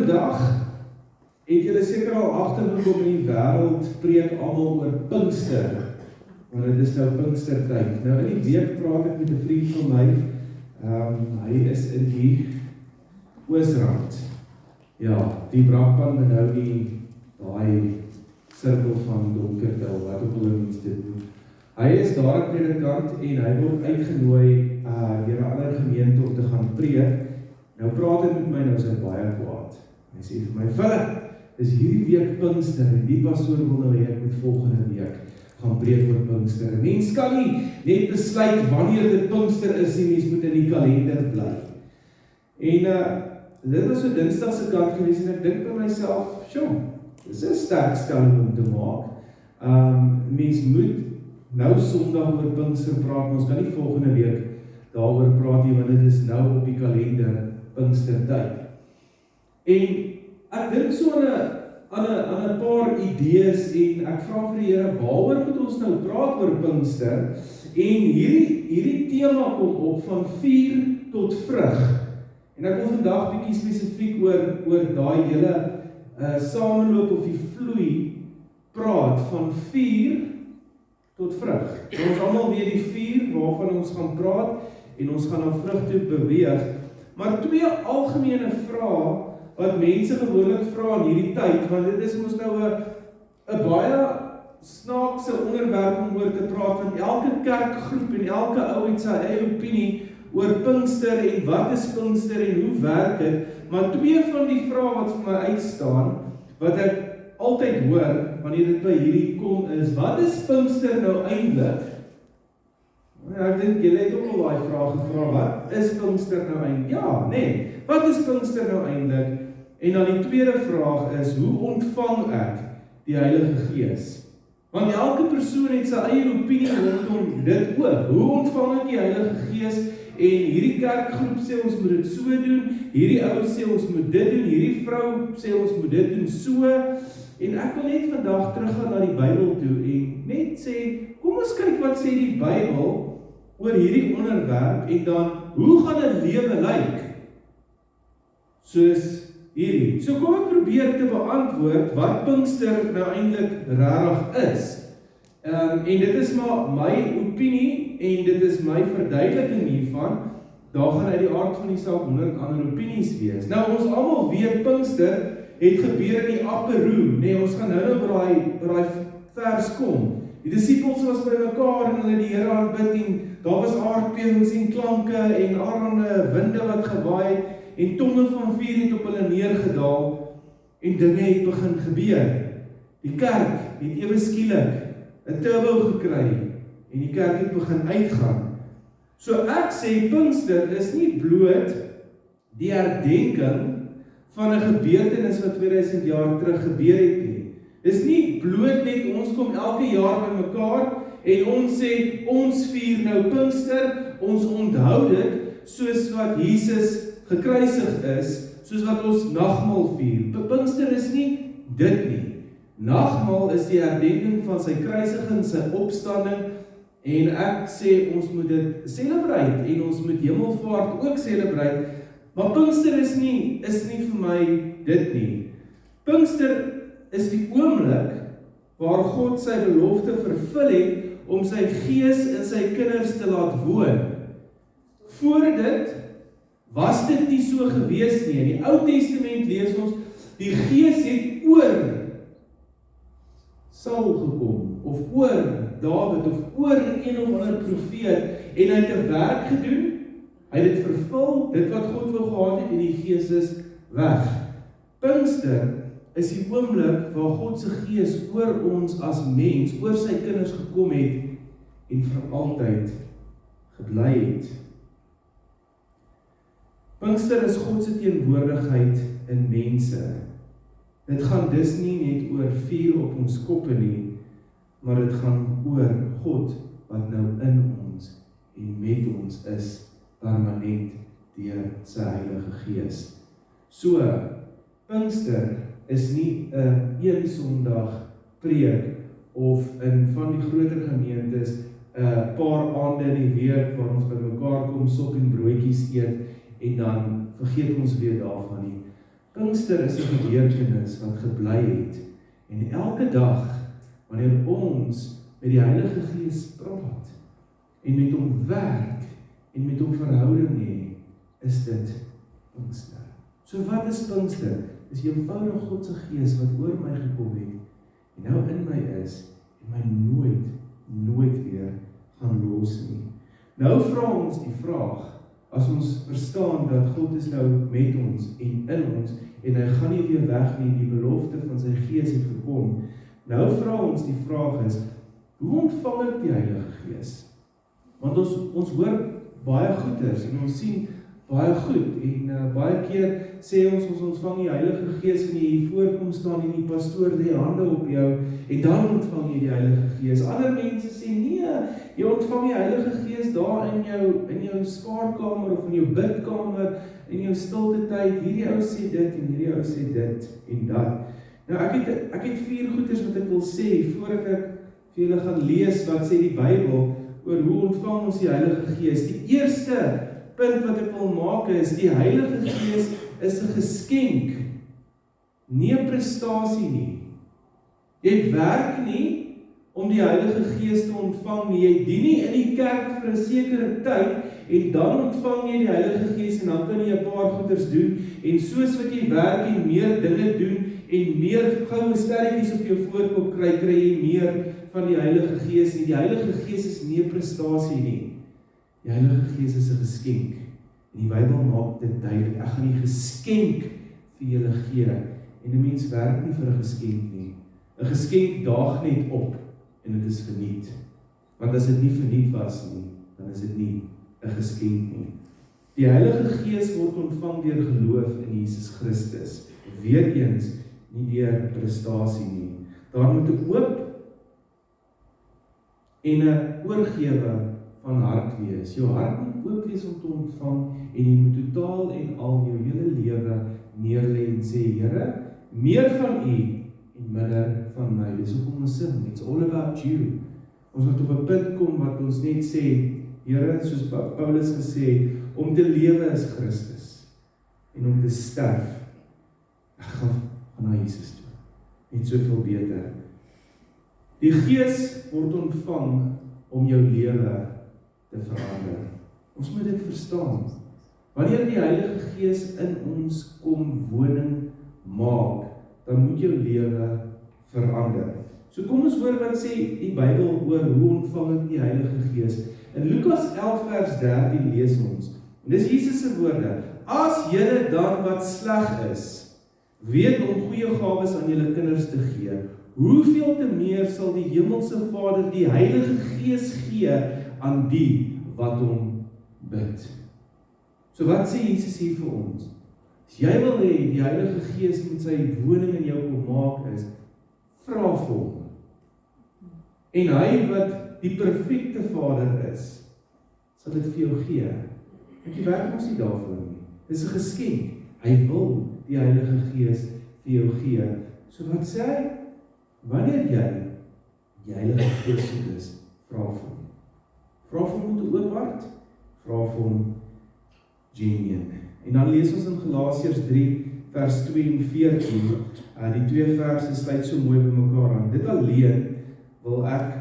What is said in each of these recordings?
vandag het julle seker al agtergekom in die wêreld preek almal oor Pinkster, want dit is nou Pinkstertyd. Nou in die week praat ek met 'n vriend van my, hy is in die Oosrand. Ja, die Brakpan en nou daai sirkel van Donkertel, wat ook al mens dit doen. Hy is daar op die kant en hy word uitgenooi deur 'n ander gemeente om te gaan preek. Nou praat hy met my, nou is hy baie kwaad. Hy sê vir my, Philip, is hierdie week Pinkster en die pastoor wil nou hê ek moet volgende week gaan preek oor Pinkster. En mens kan nie net besluit wanneer dit Pinkster is nie, mens moet in die kalender bly. En dit was so Dinsdag se kant gewees en ek dink by myself, dis 'n sterk stelling om te maak. Mens moet nou Sondag oor Pinkster praat, maar ons kan nie volgende week daaroor praat nie, want dit is nou op die kalender Pinkstertyd. En ek dink so aan 'n paar idees en ek vra vir die Here, waaroor moet ons nou praat oor Pinkster? En hierdie tema kom op van vuur tot vrug. En ek wil vandag bietjie spesifiek oor daai hele sameloop of die vloei praat van vuur tot vrug. Ons almal weet die vuur waarvan ons gaan praat en ons gaan na vrug toe beweeg. Maar twee algemene vrae wat mense gewoonlik vra in hierdie tyd, want dit is mos nou 'n baie snaakse onderwerp om oor te praat, want elke kerkgroep en elke ou het sy eie opinie oor Pinkster en wat is Pinkster en hoe werk dit, maar twee van die vrae wat vir my uitstaan, wat ek altyd hoor, wanneer dit by hierdie kom is, wat is Pinkster nou eintlik? Ek dink julle het ook al daai vraag gevra, wat is Pinkster nou eintlik? Ja, nee, wat is Pinkster nou eintlik? En dan die tweede vraag is, hoe ontvang ek die Heilige Gees? Want elke persoon het sy eie opinie rondom dit ook. Hoe ontvang ek die Heilige Gees? En hierdie kerkgroep sê ons moet dit so doen, hierdie ou sê ons moet dit doen, hierdie vrou sê ons moet dit doen so. En ek wil net vandag teruggaan na die Bybel toe en net sê, kom ons kyk wat sê die Bybel oor hierdie onderwerp en dan, hoe gaan 'n lewe lyk? Soos hierdie. So kom ek probeer te beantwoord wat Pinkster nou eintlik regtig is. En dit is maar my opinie en dit is my verduideliking hiervan. Daar gaan uit die aard van die saak 100 ander opinies wees. Nou ons almal weet Pinkster het gebeur in die upper room. Nee, ons gaan nou by daai vers kom. Die disippels was by mekaar en hulle die Here aanbid en daar was aardbewings en klanke en allerlei winde wat gewaai het en tonge van vuur het op hulle neergedaal en dinge het begin gebeur. Die kerk het ewe skielik 'n turbo gekry en die kerk het begin uitgaan. So ek sê Pinkster is nie bloot die herdenking van 'n gebeurtenis wat 2000 jaar terug gebeur het nie. Dis nie bloot net ons kom elke jaar by mekaar en ons sê ons vier nou Pinkster, ons onthou dit soos wat Jesus gekruisig is, soos wat ons nagmaal vier. Pinkster is nie dit nie. Nagmaal is die herdenking van sy kruisiging, sy opstanding, en ek sê ons moet dit celebrate en ons moet hemelvaart ook celebrate, maar Pinkster is nie vir my dit nie. Pinkster is die oomblik waar God sy belofte vervul het om sy Gees in sy kinders te laat woon. Voor dit was dit nie so gewees nie. In die Ou Testament lees ons, die Gees het oor Saul gekom, of oor Dawid, of oor een of ander profeet, en hy het 'n werk gedoen, hy het dit vervul, dit wat God wou gehad het, en die Gees is weg. Pinkster is die oomblik waar God se Gees oor ons as mens, oor sy kinders gekom het, en vir altyd gebly het. Pinkster is God se teenwoordigheid in mense. Dit gaan dus nie net oor vuur op ons koppe nie, maar dit gaan oor God wat nou in ons en met ons is permanent deur sy Heilige Gees. So, Pinkster is nie 'n een Sondag preek of in van die groter gemeentes 'n paar aande in die week waar ons by mekaar kom, sop en broodjies eet en dan vergeet ons weer daarvan nie. Pinkster is 'n gebeurtenis wat gebly het. En elke dag, wanneer ons met die Heilige Gees praat, en met hom werk, en met hom verhouding hê, is dit Pinkster. So wat is Pinkster? Dis eenvoudig God se Gees wat oor my gekom het, en nou in my is, en my nooit weer gaan los nie. Nou vra ons die vraag, as ons verstaan dat God is nou met ons en in ons, en hy gaan nie weer weg nie, die belofte van sy Gees het gekom. Nou vra ons die vraag is, hoe ontvang ek die Heilige Gees? Want ons hoor baie goeders en ons sien baie goed en baie keer sê ons ontvang die Heilige Gees en jy hier voorkom staan en die pastoor lê hande op jou en dan ontvang jy die Heilige Gees. Ander mense sê nee, jy ontvang die Heilige Gees daar in jou spaarkamer of in jou bidkamer, in jou stilte tyd. Hierdie ou sê dit en hierdie ou sê dit en dat. Nou ek het 4 goeders wat ek wil sê voordat ek vir julle gaan lees wat sê die Bybel oor hoe ontvang ons die Heilige Gees. Die eerste punt wat ek wil maak is, die Heilige Gees is 'n geskenk, nie 'n prestasie nie. Jy werk nie om die Heilige Gees te ontvang nie, jy dien nie in die kerk vir 'n sekere tyd, en dan ontvang jy die Heilige Gees, en dan kan jy 'n paar goeders doen, en soos wat jy werk en meer dinge doen, en meer goue sterretjies op jou voorkop kry jy meer van die Heilige Gees, en die Heilige Gees is nie 'n prestasie nie. Die Heilige Gees is 'n geskenk, en die Bybel maak dit duidelik, ek gaan die geskenk vir julle gee, en 'n mens werk nie vir 'n geskenk nie. 'n Geskenk daag net op, en dit is verniet. Want as dit nie verniet was nie, dan is dit nie 'n geskenk nie. Die Heilige Gees word ontvang deur geloof in Jesus Christus. Weereens, nie deur prestasie nie. Daar moet 'n oop en 'n oorgewe van hart wees. Jou hart moet oop wees om te ontvang, en jy moet totaal en al jou hele lewe neerlê en sê, Here, meer van U en minder van my. Dis hoekom ons sing, it's all about you. Ons moet op 'n punt kom wat ons net sê, Here, soos Paulus gesê, om te lewe is Christus, en om te sterf, ek gaan na Jesus toe. Net soveel beter. Die Gees word ontvang om jou lewe te verander. Ons moet dit verstaan. Wanneer die Heilige Gees in ons kom woning maak, dan moet jou lewe verander. So kom ons hoor wat sê die Bybel oor hoe ontvang ek die Heilige Gees. In Lukas 11 vers 13 lees ons, en dis Jesus se woorde, as julle dan wat sleg is, weet om goeie gawes aan julle kinders te gee, hoeveel te meer sal die hemelse Vader die Heilige Gees gee aan die wat hom bid. So wat sê Jesus hier vir ons? As jy wil hê die Heilige Gees met sy woning in jou kom maak is, vra vir hom. En hy wat die perfekte Vader is, sal dit vir jou gee. Want jy werk ons nie daarvoor nie. Dis 'n geskenk. Hy wil die Heilige Gees vir jou gee. So wat sê hy? Wanneer jy die Heilige Gees is, vra vir hom. Vra vir hom met 'n oop hart, vra vir hom genuine. En dan lees ons in Galasiërs 3 vers 2 en 14. Die 2 verse sluit so mooi by mekaar aan. Dit alleen wil ek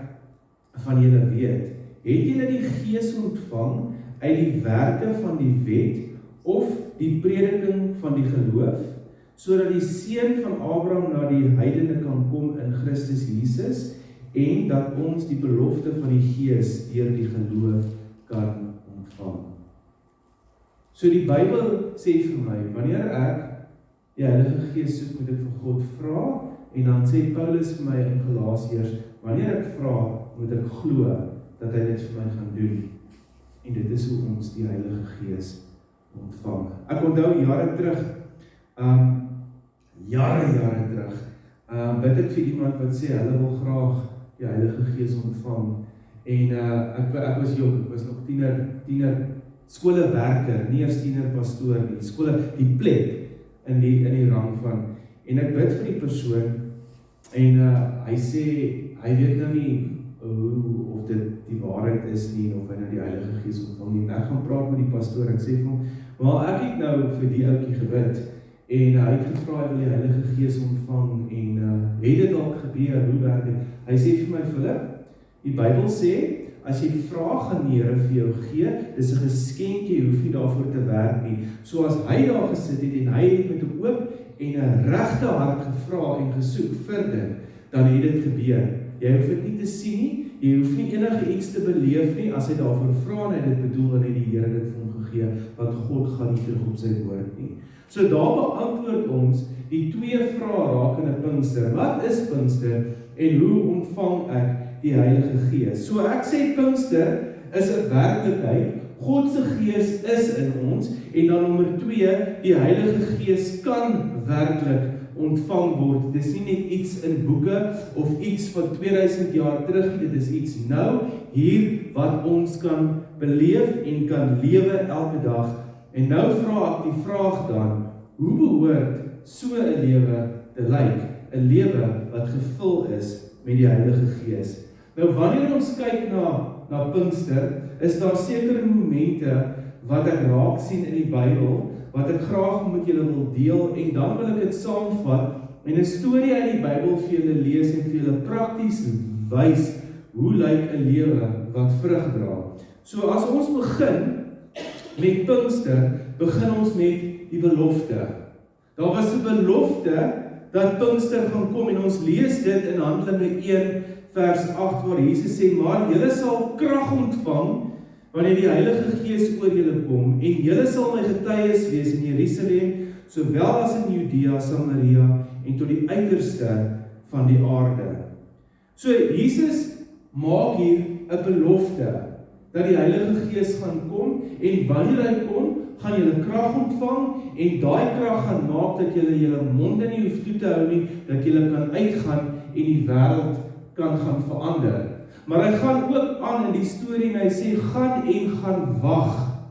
van julle weet. Het julle die Gees ontvang uit die werke van die wet of die prediking van die geloof, sodat die seun van Abraham na die heidene kan kom in Christus Jesus, en dat ons die belofte van die Gees deur die geloof kan ontvang. So die Bybel sê vir my, wanneer ek die Heilige Gees soek, moet ek vir God vra, en dan sê Paulus vir my in Galasiërs, wanneer ek vra, moet ek glo dat hy dit vir my gaan doen. En dit is hoe ons die Heilige Gees ontvang. Ek onthou jare terug, bid ek vir iemand wat sê, hulle wil graag die Heilige Gees ontvang. En ek was jong, ek was nog tiener skolewerker, nie eers tienerpastoor nie, skole, die plek in die rang van, en ek bid vir die persoon, en hy sê, hy weet nou nie of dit die waarheid is nie, of hy nou die Heilige Gees ontvang nie. Ek gaan praat met die pastoor, ek sê vir hom, maar ek het nou vir die ouetjie gebid, en hy het gevra, hy wil die Heilige Gees ontvang, en het dit dalk gebeur, hoe werk dit? Hy sê vir my, Philip, die Bybel sê, as jy vra, gaan die Here vir jou gee, dis 'n geskenkie, jy hoef nie daarvoor te werk nie. So as hy daar gesit het, en hy het met 'n oop en 'n regte hart gevra en gesoek vir dit, dan het dit gebeur. Jy hoef dit nie te sien nie, jy hoef nie enige iets te beleef nie, as hy daarvoor vra en hy dit bedoel, dan het die Here dit vir hom gegee, want God gaan nie terug op sy woord nie. So daar beantwoord ons die twee vrae rakende Pinkster. Wat is Pinkster en hoe ontvang ek die Heilige Gees? So ek sê Pinkster is 'n werklikheid, God se Gees is in ons, en dan nommer 2, die Heilige Gees kan werklik ontvang word. Dit is nie net iets in boeke of iets van 2000 jaar terug, dit is iets nou, hier, wat ons kan beleef en kan lewe elke dag. En nou vra ek die vraag dan, hoe behoort so 'n lewe te lyk? 'n Lewe wat gevul is met die Heilige Gees. Nou wanneer ons kyk na Pinkster, is daar sekere momente wat ek raak sien in die Bybel, wat ek graag met julle wil deel, en dan wil ek dit saamvat, en 'n storie uit die Bybel vir julle lees, en vir julle prakties wys, hoe lyk 'n lewe wat vrug dra. So as ons begin met Pinkster, begin ons met die belofte. Daar was 'n belofte, dat Pinkster gaan kom, en ons lees dit in Handelinge 1, vers 8, waar Jesus sê, maar julle sal krag ontvang, wanneer die Heilige Gees oor julle kom, en julle sal my getuies wees in Jerusalem, sowel as in Judea, Samaria, en tot die uiterste van die aarde. So Jesus maak hier 'n belofte, dat die Heilige Gees gaan kom, en wanneer hy kom, gaan julle krag ontvang, en daai krag gaan maak dat julle julle monde nie hoef toe te hou nie, dat julle kan uitgaan en die wêreld kan gaan verander. Maar hy gaan ook aan in die storie en hy sê, gaan wag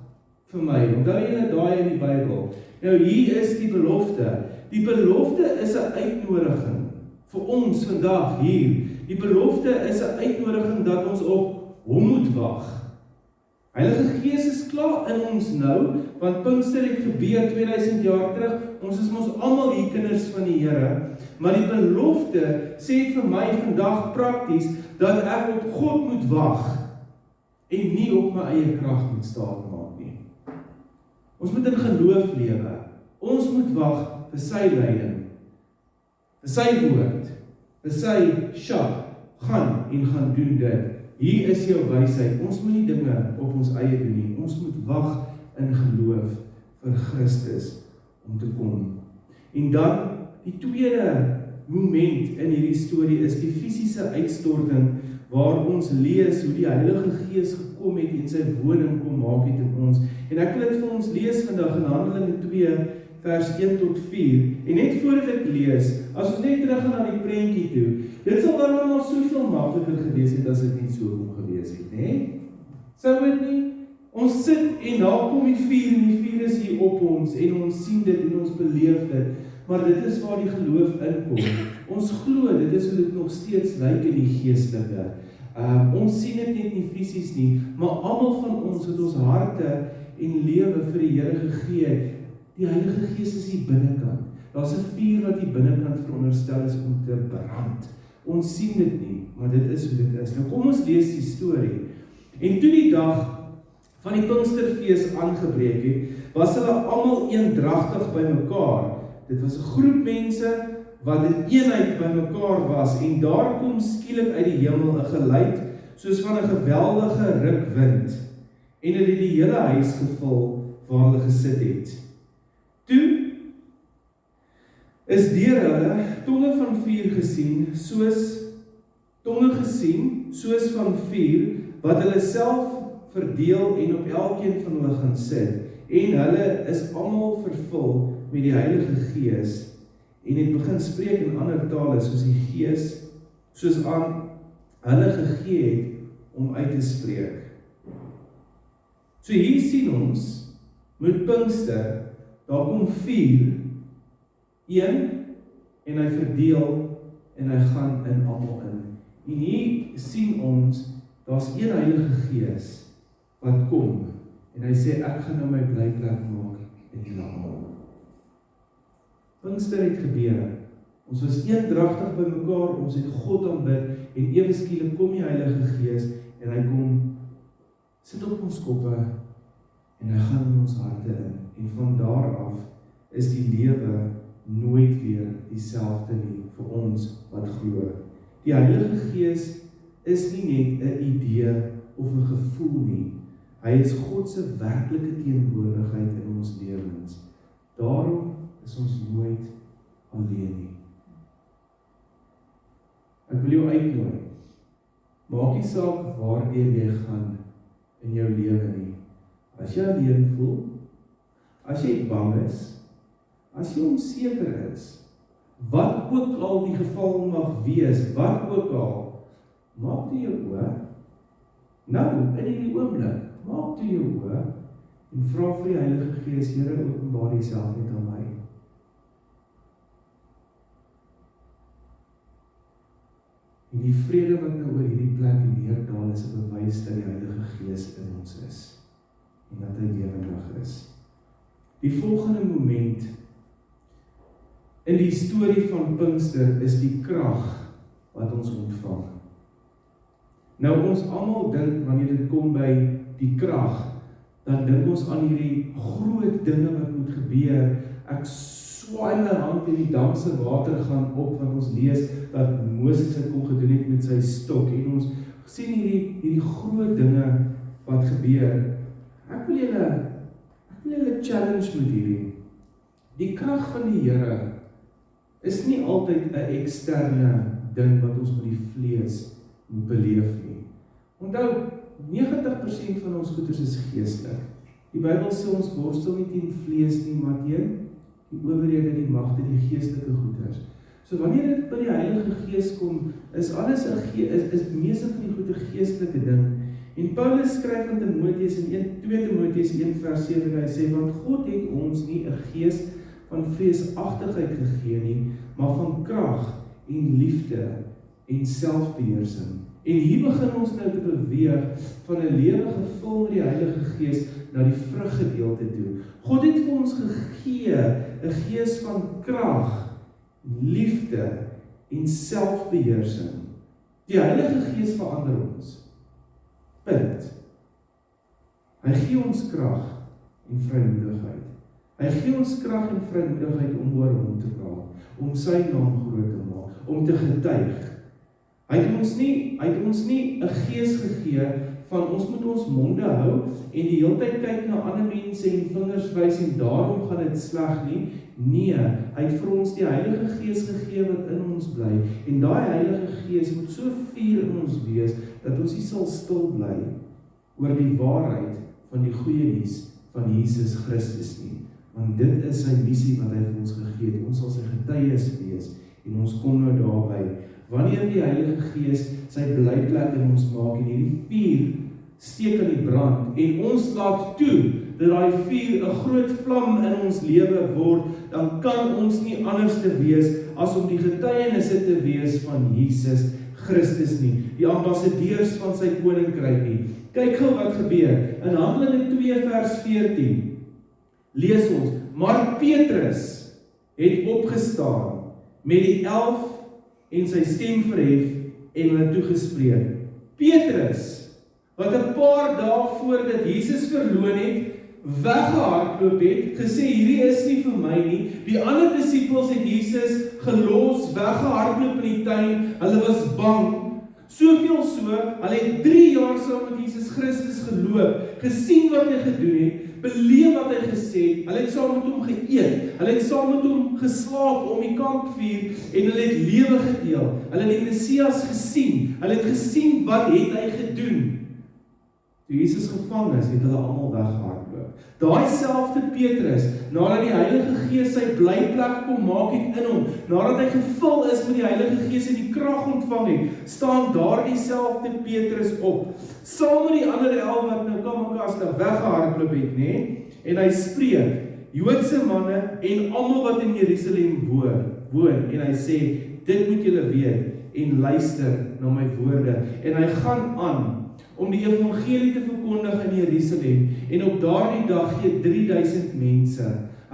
vir my. Onthou julle daai in die Bybel. Nou hier is die belofte. Die belofte is 'n uitnodiging vir ons vandag hier. Die belofte is 'n uitnodiging dat ons op hom moet wag. Heilige Gees is klaar in ons nou, want Pinkster het gebeur 2000 jaar terug, ons is mos almal hier kinders van die Here, maar die belofte sê vir my vandag prakties, dat ek op God moet wag, en nie op my eie krag moet staat maak nie. Ons moet in geloof lewe, ons moet wag vir sy leiding, vir sy woord, vir sy gaan doen dit. Hier is jou wysheid, ons moet nie dinge op ons eie doen nie, ons moet wag in geloof vir Christus om te kom. En dan, die tweede moment in hierdie storie is die fisiese uitstorting, waar ons lees hoe die Heilige Gees gekom het en sy woning kom maak het in ons. En ek wil dit vir ons lees vandag in Handelinge 2, vers 1 tot 4. En net voordat ek lees, as ons net terug gaan na die prentjie toe, dit sal dan nog soveel makliker gewees het as dit nie so kom gewees het, né? Sou dit nie? Ons sit en daar kom die vuur en die vuur is hier op ons en ons sien dit en ons beleef dit. Maar dit is waar die geloof inkom. Ons glo, dit is hoe dit nog steeds lyk in die geestelike. Ons sien dit net nie fisies nie, maar almal van ons het ons harte en lewe vir die Here gegee. Die Heilige Gees is hier binnekant. Daar's 'n vuur wat hier binnekant veronderstel is om te brand. Ons sien dit nie, maar dit is hoe dit is. Nou kom ons lees die storie. En toe die dag van die Pinksterfees aangebreek het, was hulle almal eendragtig by mekaar. Dit was 'n groep mense wat in eenheid by mekaar was, en daar kom skielik uit die hemel 'n geluid, soos van 'n geweldige rukwind, en het die hele huis gevul waar hulle gesit het. Toe is deur hulle tonge van vuur gesien, soos van vuur, wat hulle self verdeel en op elkeen van hulle gaan sit, en hulle is almal vervul met die Heilige Gees, en het begin spreek in ander tale, soos die Gees, soos aan hulle gegee het, om uit te spreek. So hier sien ons, met Pinkster, daar kom vuur, een, en hy verdeel, en hy gaan in almal in. En hier sien ons, daar's een Heilige Gees, wat kom, en hy sê, ek gaan nou my blyplek maak in julle almal. Pinkster het gebeur. Ons was eendragtig by mekaar, ons het God aanbid, en ewe skielik kom die Heilige Gees, en hy kom sit op ons koppe, en hy gaan in ons harte in, en van daar af is die lewe nooit weer dieselfde nie vir ons wat glo. Die Heilige Gees is nie net 'n idee of 'n gevoel nie, hy is God se werklike teenwoordigheid in ons lewens. Daarom is ons nooit alleen nie. Ek wil jou uitnooi, maak nie saak waardeur jy gaan in jou lewe nie. As jy alleen voel, as jy bang is, as jy onseker is, wat ook al die geval mag wees, wat ook al, maak toe jou oë, nou, in die oomblik, maak toe jou oë, en vra vir die Heilige Gees, Here, openbaar Jouself net aan my. En die vrede wat nou oor hierdie plek neerdal is 'n bewys dat die Heilige Gees in ons is, en dat hy lewendig is. Die volgende moment in die storie van Pinkster is die krag wat ons ontvang. Nou ons almal dink, wanneer dit kom by die krag, dan dink ons aan hierdie groot dinge wat moet gebeur. Ek swaai my hand en die dam se water gaan op, want ons lees dat Moses het kom gedoen het met sy stok, en ons sien hierdie groot dinge wat gebeur. Ek wil julle challenge met hierdie. Die krag van die Here is nie altyd 'n eksterne ding wat ons met die vlees moet beleef nie. Onthou, 90% van ons goeders is geestelik. Die Bybel sê ons worstel nie teen vlees nie, maar teen die owerhede, die magte, die geestelike goeders. So wanneer dit by die Heilige Gees kom, is alles is meeste van die goeie geestelike ding. En Paulus skryf aan Timoteus in 2 Timoteus 1 vers 7, en hy sê, want God het ons nie 'n gees van vreesagtigheid gegee nie, maar van krag en liefde en selfbeheersing. En hier begin ons nou te beweeg van 'n lewe gevul met die Heilige Gees na die vruggedeelte toe. God het vir ons gegee 'n gees van krag, liefde en selfbeheersing. Die Heilige Gees verander ons. Punt. Hy gee ons krag en vrymoedigheid. Hy gee ons krag en vrymoedigheid om oor hom te praat, om sy naam groot te maak, om te getuig. Hy het ons nie 'n gees gegee van ons moet ons monde hou en die hele tyd kyk na ander mense en vingers wys en daarom gaan dit sleg nie. Nee, hy het vir ons die Heilige Gees gegee wat in ons bly. En daai Heilige Gees moet so vuur in ons wees dat ons nie sal stil bly oor die waarheid van die goeie nuus van Jesus Christus nie. Want dit is sy missie wat hy vir ons gegee het. Ons sal sy getuies wees en ons kom nou daarby. Wanneer die Heilige Gees sy blyplek in ons maak en hierdie vuur steek aan die brand en ons laat toe dat daai vuur 'n groot vlam in ons lewe word, dan kan ons nie anders te wees as om die getuienisse te wees van Jesus Christus nie, die ambassadeurs van sy koninkryk nie. Kyk gou wat gebeur. In Handelinge 2 vers 14 lees ons, maar Petrus het opgestaan met die 11 en sy stem verhef en hulle toegespreek. Petrus, wat 'n paar dae voordat Jesus verloon het, weggehardloop het, gesê hierdie is nie vir my nie. Die ander disippels het Jesus gelos, weggehardloop in die tuin, hulle was bang. Soveel so, hulle het 3 jaar saam met Jesus Christus geloop, gesien wat hy gedoen het, beleef wat hy gesê het, hulle het saam met hom geëet, hulle het saam met hom geslaap om die kampvuur en hulle het lewe gedeel. Hulle het die Messias gesien, hulle het gesien wat het hy gedoen. Toe Jesus gevang is, het hulle almal weggehardloop. Daai selfde Petrus, nadat die Heilige Gees sy blyplek kom maak het in hom, nadat hy gevul is met die Heilige Gees en die krag ontvang het, staan daardie selfde Petrus op, saam met die ander 11 wat nou kamakasta weggehardloop het, nê? En hy spreek, Joodse manne en almal wat in Jerusalem woon, en hy sê, dit moet julle weet, en luister na my woorde, en hy gaan aan, om die evangelie te verkondig in Jerusalem, en op daardie dag gee 3000 mense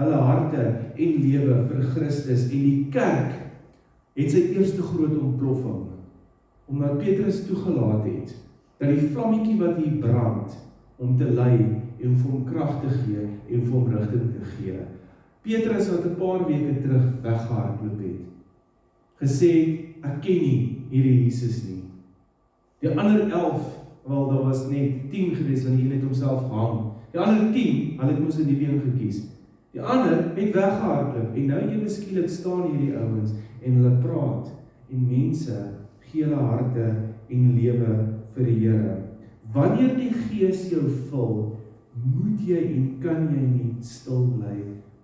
hulle harte en lewe vir Christus, en die kerk het sy eerste groot ontploffing, omdat Petrus toegelaat het, dat die vlammetjie wat hier brand, om te lei, en vir hom krag te gee, en vir hom rigting te gee. Petrus wat 'n paar weke terug weggehardloop het, gesê, ek ken nie hierdie Jesus nie. Die ander 11, wel, daar was net 10 gewees, want die een het homself gehang. Die ander 10, hulle het mos in die lewe gekies. Die ander het weggehardloop, en nou ewe skielik staan hierdie ouens, en hulle praat, en mense gee hulle harte en lewe vir die Here. Wanneer die Gees jou vul, moet jy en kan jy nie stil bly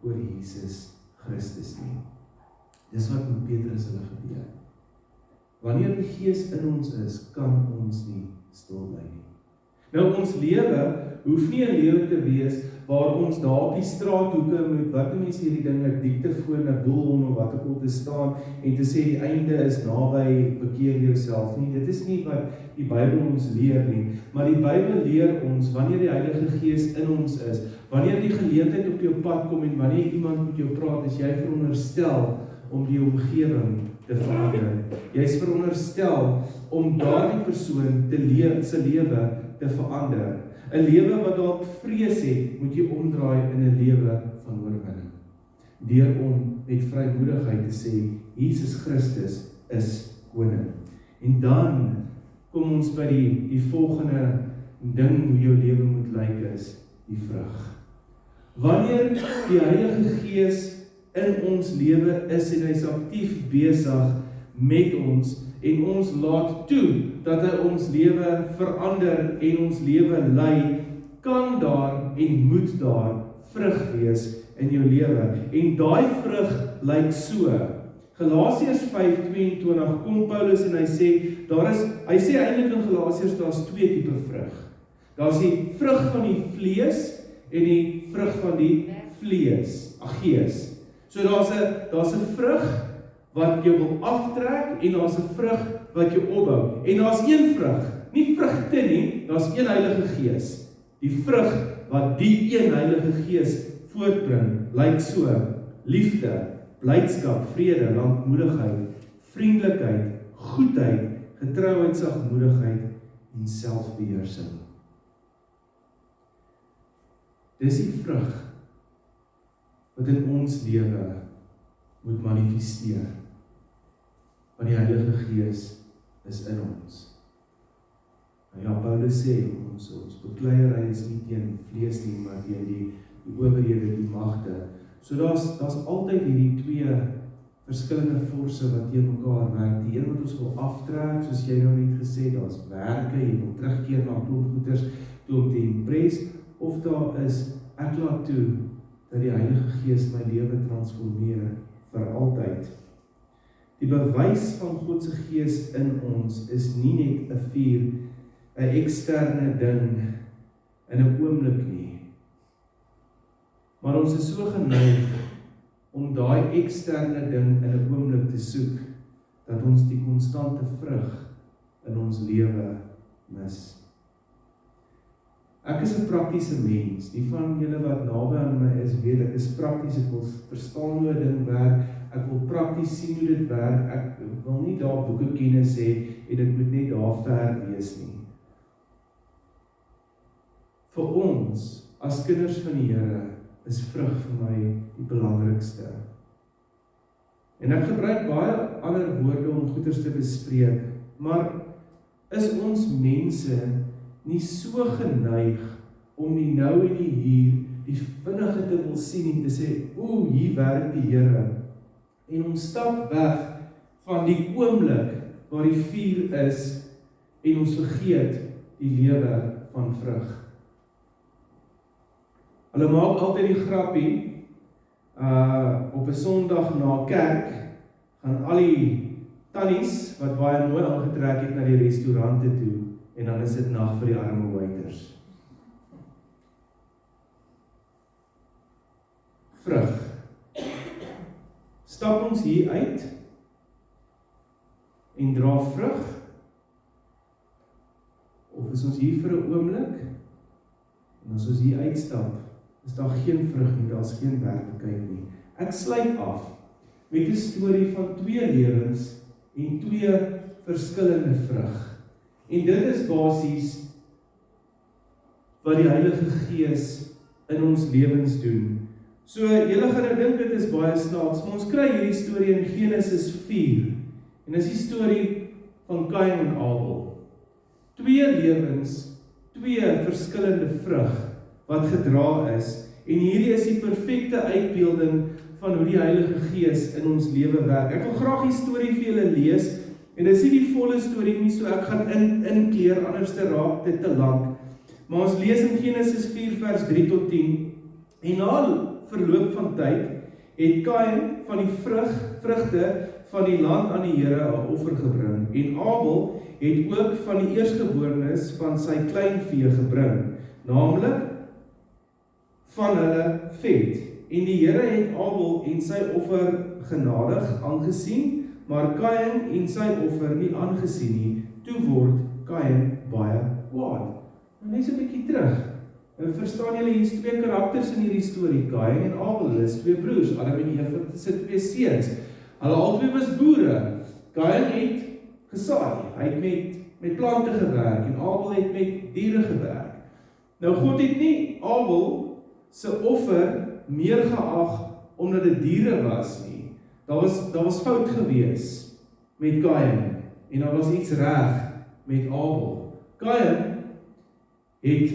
oor Jesus Christus nie. Dis wat met Petrus hulle gebeur. Wanneer die Gees in ons is, kan ons nie stil bly nie. Nou ons lewe hoef nie 'n lewe te wees waar ons daar op die straathoeke met wat mense hierdie dinge diktefoon, 'n bullhorn of wat ook al te staan en te sê die einde is naby, bekeer jouself nie. Dit is nie wat die Bybel ons leer nie, maar die Bybel leer ons wanneer die Heilige Gees in ons is, wanneer die geleentheid op jou pad kom en wanneer iemand met jou praat, is jy veronderstel om die omgewing te verander. Jy is veronderstel om daardie persoon se lewe te verander. 'n Lewe wat dalk vrees het, moet jy omdraai in 'n lewe van oorwinning. Deur om met vrymoedigheid te sê, Jesus Christus is koning. En dan kom ons by die volgende ding hoe jou lewe moet lyk is, die vrug. Wanneer die Heilige Gees in ons lewe is en hy's aktief besig met ons en ons laat toe dat hy ons lewe verander en ons lewe lei, kan daar en moet daar vrug wees in jou lewe. En daai vrug lyk so. Galasiërs 5:22 kom Paulus en hy sê eintlik in Galasiërs daar's 2 tipe vrug. Daar's die vrug van die vlees en die vrug van die gees. So daar's 'n vrug wat jy wil aftrek en daar's 'n vrug wat jy opbou. En daar's een vrug, nie vrugte nie, daar's een Heilige Gees. Die vrug wat die een Heilige Gees voortbring, lyk so: liefde, blydskap, vrede, lankmoedigheid, vriendelikheid, goedheid, getrouheid, sagmoedigheid en selfbeheersing. Dis die vrug wat in ons lewe moet manifesteer. Want die Heilige Gees is in ons. Nou ja, Paulus sê, ons bekleierery is nie teen vlees nie, maar teen die owerhede, die magte. So daar's altyd hierdie 2 verskillende forse wat teen mekaar werk. Die een wat ons wil aftrek, soos jy nou net gesê, daar's werke, jy wil terugkeer na klomp goeders toe om te impres, of daar is, ek laat toe dat die Heilige Gees my lewe transformeer vir altyd. Die bewys van God se Gees in ons is nie net 'n vuur, 'n eksterne ding in 'n oomblik nie. Maar ons is so geneig om daai eksterne ding in 'n oomblik te soek, dat ons die konstante vrug in ons lewe mis. Ek is 'n praktiese mens. Die van julle wat naby aan my is, weet ek is prakties. Ek wil verstaan hoe 'n ding werk. Ek wil prakties sien hoe dit werk. Ek wil nie daar boeke kennis hê en dit moet net daar ver wees nie. Vir ons as kinders van die Here is vrug vir my die belangrikste. En ek gebruik baie ander woorde om goeders te bespreek, maar is ons mense nie so geneig om die nou en die hier, die vinnige te wil sien en te sê, hier werk die Here. En ons stap weg van die oomblik waar die vuur is en ons vergeet die lewe van vrug. Hulle maak altyd die grappie, op 'n Sondag na kerk, gaan al die tannies wat baie mooi aangetrek het na die restaurante toe, en dan is dit nag vir die arme waiters. Vrug. Stap ons hier uit en dra vrug, of is ons hier vir 'n oomblik, en as ons hier uitstap, is daar geen vrug nie, daar is geen werklikheid nie. Ek sluit af met 'n storie van 2 lewens en 2 verskillende vrug. En dit is basies wat die Heilige Gees in ons lewens doen. So, julle gaan nou dink dit is baie snaaks, maar ons kry hierdie storie in Genesis 4. En dis die storie van Kain en Abel. 2 lewens, 2 verskillende vrug wat gedra is. En hierdie is die perfekte uitbeelding van hoe die Heilige Gees in ons lewe werk. Ek wil graag die storie vir julle lees, en dit is nie die volle storie nie, so ek gaan inkleer, anders raak dit te lank. Maar ons lees in Genesis 4 vers 3 tot 10, en na verloop van tyd, het Kain van die vrugte van die land aan die Here 'n offer gebring, en Abel het ook van die eerstgeborenes van sy kleinvee gebring, naamlik van hulle vet. En die Here het Abel en sy offer genadig aangesien, maar Kain en sy offer nie aangesien nie. Toe word Kain baie kwaad. Nou net so 'n bietjie terug. En verstaan julle, hier is 2 karakters in hierdie storie, Kain en Abel, hulle is 2 broers, Adam en Eva se 2 seuns. Hulle albei was boere. Kain het gesaai, hy het met plante gewerk, en Abel het met diere gewerk. Nou God het nie Abel se offer meer geag omdat dit diere was nie. Daar was fout gewees met Kain, en daar was iets reg met Abel. Kain het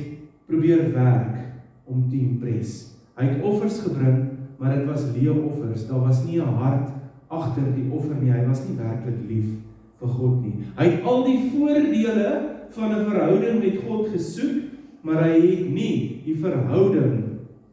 probeer werk om te impress. Hy het offers gebring, maar dit was leë offers. Daar was nie 'n hart agter die offer nie. Hy was nie werklik lief vir God nie. Hy het al die voordele van 'n verhouding met God gesoek, maar hy het nie die verhouding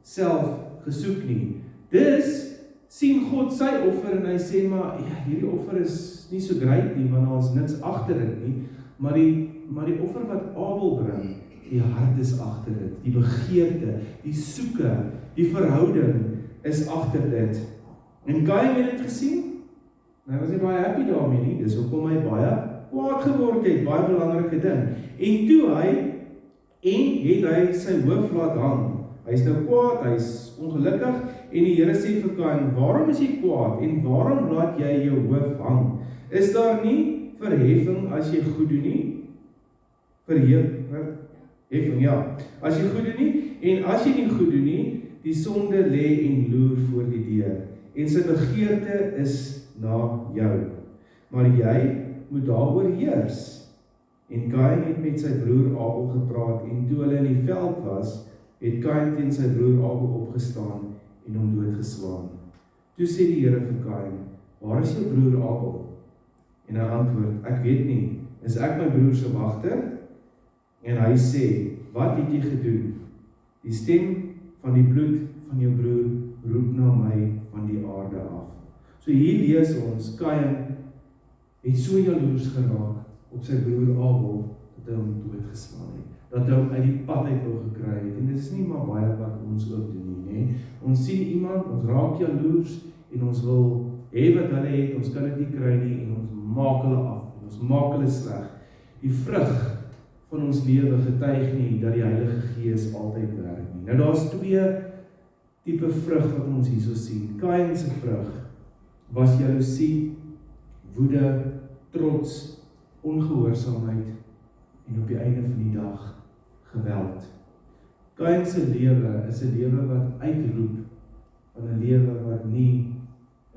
self gesoek nie. Dus sien God sy offer en hy sê, maar ja, hierdie offer is nie so great nie, want daar is niks agter dit nie, maar die offer wat Abel bring, die hart is agter dit, die begeerte, die soeke, die verhouding is agter dit. En Kain het dit gesien, en hy was nie baie happy daarmee nie, dis hoekom hy baie kwaad geword het, baie belangrike ding. En toe het hy sy hoof laat hang. Hy is nou kwaad, hy is ongelukkig, en die Here sê vir Kain, waarom is jy kwaad, en waarom laat jy jou hoof hang? Is daar nie verheffing as jy goed doen nie? Verheffing, ja. As jy goed doen nie, en as jy nie goed doen nie, die sonde lê en loer voor die deur, en sy begeerte is na jou. Maar jy moet daaroor heers. En Kain het met sy broer Abel gepraat, en toe hulle in die veld was, het Kain teen sy broer Abel opgestaan en hom doodgeslaan. Toe sê die Here vir Kain, waar is jou broer Abel? En hy antwoord, ek weet nie, is ek my broer se wagter? En hy sê, wat het jy gedoen? Die stem van die bloed van jou broer roep na my van die aarde af. So hier lees ons, Kain het so jaloers geraak op sy broer Abel, dat hy hom doodgeslaan het. Dat hy hom uit die pad uit wou gekry het. En dit is nie maar baie wat ons ook doen nie. Ons sien iemand, ons raak jaloers, en ons wil hê wat hulle het, ons kan dit nie kry nie, en ons maak hulle af, en ons maak hulle sleg. Die vrug van ons lewe getuig nie, dat die Heilige Gees altyd werk nie. Nou daar is 2 tipe vrug wat ons hierso sien. Kain se vrug was jaloesie, woede, trots, ongehoorsaamheid, en op die einde van die dag, geweld. Kain se lewe is 'n lewe wat uitroep van 'n lewe wat nie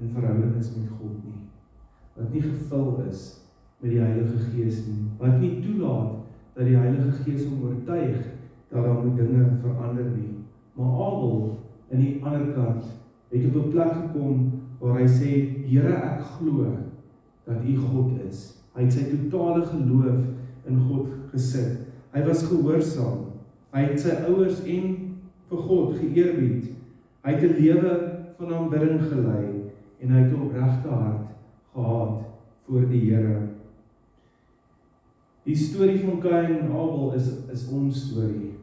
in verhouding is met God nie, wat nie gevul is met die Heilige Gees nie, wat nie toelaat dat die Heilige Gees hom oortuig dat daar moet dinge verander nie. Maar Abel, aan die ander kant, het op 'n plek gekom waar hy sê, Here, ek glo dat U God is. Hy het sy totale geloof in God gesit. Hy was gehoorsaam. Hy het sy ouers en vir God geëerbied. Hy het 'n lewe van aanbidding gelei, en hy het 'n opregte hart gehad voor die Here. Die storie van Kain en Abel is ons storie.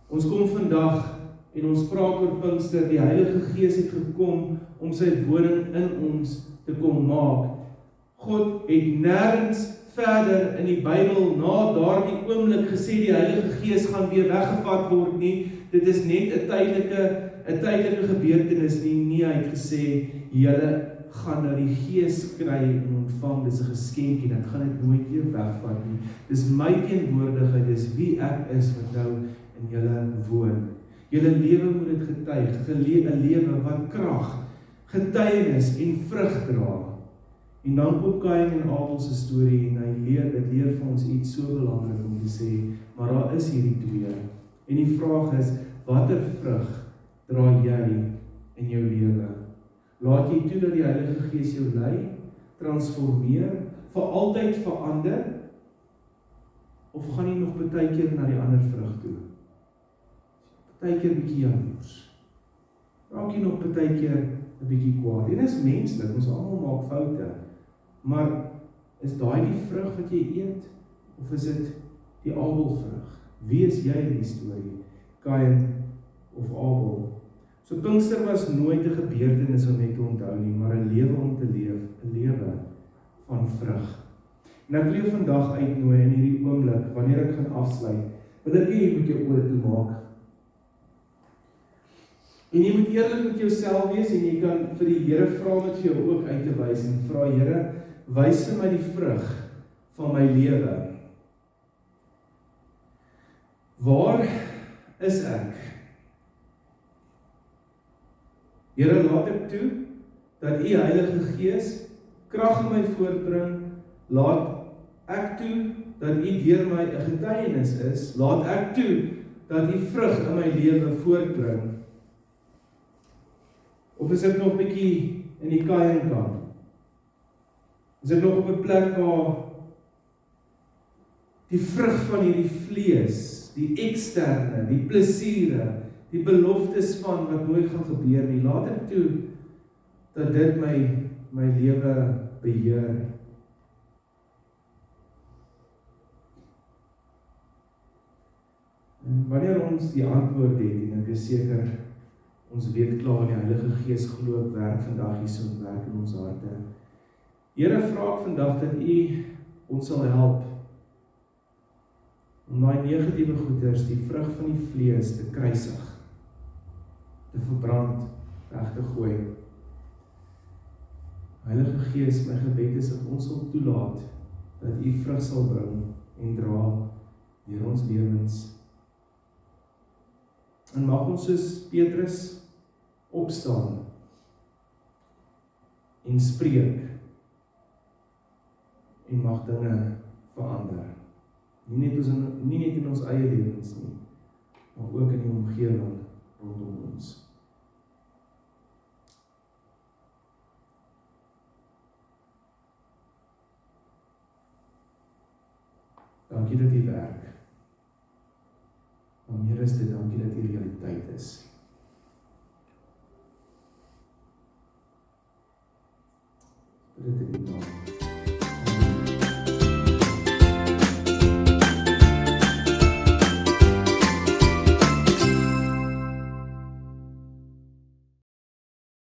Ons kom vandag en ons praat oor Pinkster. Die Heilige Gees het gekom om sy woning in ons te kom maak. God het nêrens verder in die Bybel na daardie oomblik gesê die Heilige Gees gaan weer weggevat word nie. Dit is net 'n tydelike gebeurtenis nie. Nee, hy het gesê julle gaan nou die Gees kry en ontvang. Dis 'n geskenkie. Dit gaan dit nooit weer wegvat nie. Dis my teenwoordigheid, dis wie ek is wat nou in julle woon. Julle lewe moet dit getuig, 'n lewe wat krag, getuienis en vrug dra. En dan kom Kain en Abel se storie en dit leer vir ons iets so belangrik om te sê, maar daar is hierdie twee. En die vraag is, watter vrug dra jy in jou lewe? Laat jy toe dat die Heilige Gees jou lei, transformeer, vir altyd verander, of gaan jy nog baie keer na die ander vrug toe? Baie keer bietjie jaloers. Raak jy nog baie keer 'n bietjie kwaad. Dit is menslik, ons almal maak foute. Maar is daai die vrug wat jy eet? Of is dit die Abelvrug? Wie is jy in die storie? Kain of Abel? So Pinkster was nooit 'n gebeurtenis om net te onthou nie, maar 'n lewe om te leef, 'n lewe van vrug. En ek wil jou vandag uitnooi in hierdie oomblik, wanneer ek gaan afsluit, wil ek jy moet jou oë toemaak. En jy moet eerlik met jouself wees en jy kan vir die Here vra om dit vir jou ook uit te wys en vra Here, wys vir my die vrug van my lewe. Waar is ek? Here, laat ek toe dat U Heilige Gees krag in my voortbring. Laat ek toe dat U deur my 'n getuienis is. Laat ek toe dat U vrug in my lewe voortbring. Of is ek nog bietjie in die Kain-kant? Is ek nog op 'n plek waar die vrug van hierdie vlees, die eksterne, die plesiere, die beloftes van wat nooit gaan gebeur nie, laat ek toe dat dit my lewe beheer. En wanneer ons die antwoord het, en ek is seker ons weet klaar, die Heilige Gees glo ek werk vandag hierso werk in ons harte. Here, vra ek vandag dat U ons sal help om daai negatiewe goeders, die vrug van die vlees te kruisig, te verbrand, weg te gooi. Heilige Gees, my gebed is dat ons sal toelaat dat U vrug sal bring en dra deur ons lewens. En mag ons soos Petrus opstaan en spreek en mag dinge verander. Nie net in ons eie lewens nie, maar ook in die omgewing rondom ons. Dankie dat U werk. Maar meer is dit, dankie dat U realiteit is. Dit in die naam.